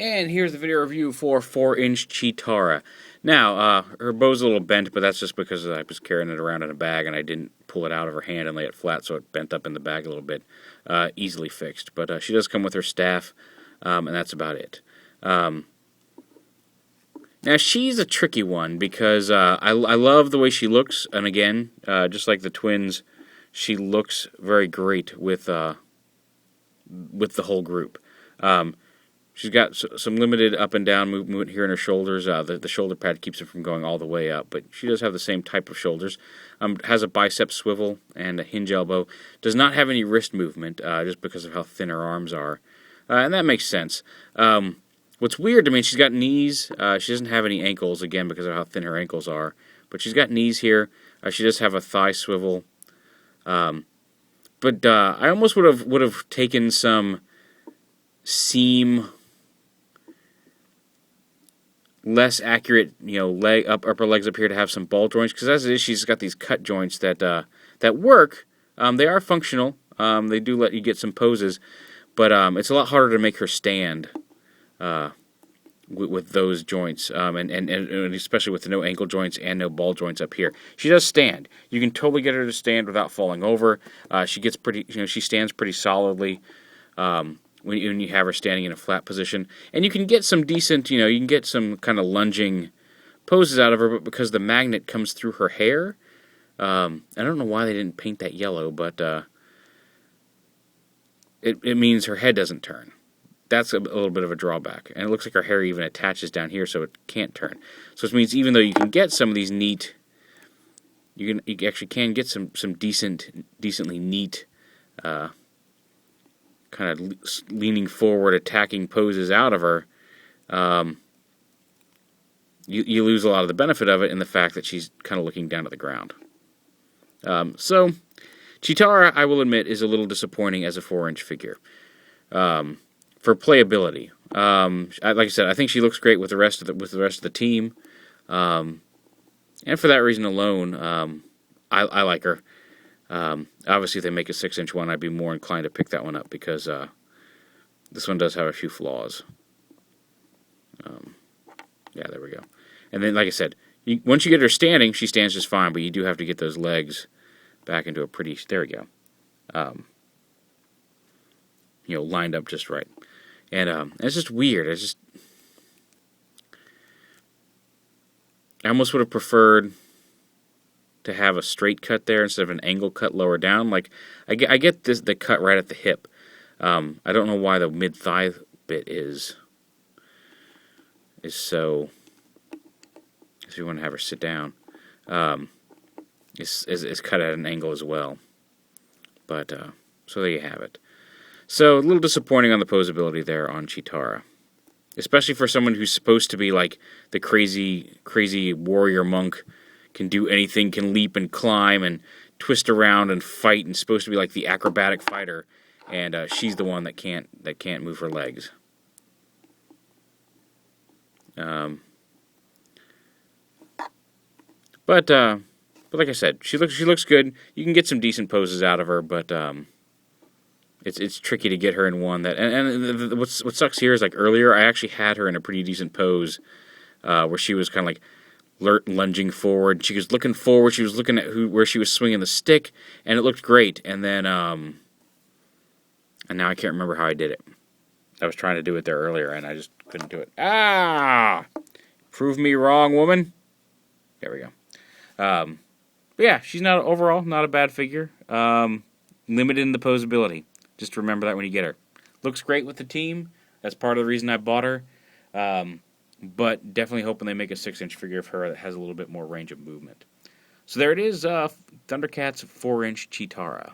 And here's the video review for 4-inch Cheetara. Now, her bow's a little bent, but that's just because I was carrying it around in a bag and I didn't pull it out of her hand and lay it flat, so it bent up in the bag a little bit. Easily fixed. But she does come with her staff, and that's about it. Now, she's a tricky one because I love the way she looks, and again, just like the twins, she looks very great with the whole group. She's got some limited up and down movement here in her shoulders. The shoulder pad keeps it from going all the way up, but she does have the same type of shoulders. Has a bicep swivel and a hinge elbow. Does not have any wrist movement, just because of how thin her arms are. And that makes sense. What's weird to me, she's got knees. She doesn't have any ankles, again, because of how thin her ankles are. But she's got knees here. She does have a thigh swivel. But I almost would have taken some seam, less accurate, upper legs up here to have some ball joints, because as it is, she's got these cut joints that work. They are functional. They do let you get some poses, but it's a lot harder to make her stand with those joints, and especially with the no ankle joints and no ball joints up here. She does stand. You can totally get her to stand without falling over. She stands pretty solidly. When you have her standing in a flat position. And you can get some decent, you can get some kind of lunging poses out of her, but because the magnet comes through her hair, I don't know why they didn't paint that yellow, but it means her head doesn't turn. That's a little bit of a drawback. And it looks like her hair even attaches down here, so it can't turn. So it means even though you can get some of these neat, you actually can get some decently neat, kind of leaning forward, attacking poses out of her, you lose a lot of the benefit of it in the fact that she's kind of looking down at the ground. So, Cheetara, I will admit, is a little disappointing as a 4-inch figure. For playability, like I said, I think she looks great with the rest of the team, and for that reason alone, I like her. Obviously, if they make a 6-inch one, I'd be more inclined to pick that one up because this one does have a few flaws. Yeah, there we go. And then, like I said, once you get her standing, she stands just fine, but you do have to get those legs back into a pretty... There we go. Lined up just right. And it's just weird. I almost would have preferred to have a straight cut there instead of an angle cut lower down. Like, I get the cut right at the hip. I don't know why the mid-thigh bit is so... If you want to have her sit down, it's cut at an angle as well. But, so there you have it. So, a little disappointing on the posability there on Cheetara. Especially for someone who's supposed to be like the crazy warrior monk, can do anything, can leap and climb and twist around and fight, and supposed to be like the acrobatic fighter, and she's the one that can't move her legs. But like I said, she looks good. You can get some decent poses out of her, but it's tricky to get her in one that. And what sucks here is, like, earlier I actually had her in a pretty decent pose, where she was kind of like lunging forward. She was looking forward. She was looking at where she was swinging the stick, and it looked great. And then and now I can't remember how I did it. I was trying to do it there earlier, and I just couldn't do it. Ah! Prove me wrong, woman. There we go. But yeah, she's overall not a bad figure. Limited in the posability. Just remember that when you get her. Looks great with the team. That's part of the reason I bought her. But definitely hoping they make a 6-inch figure of her that has a little bit more range of movement. So there it is, Thundercats 4-inch Cheetara.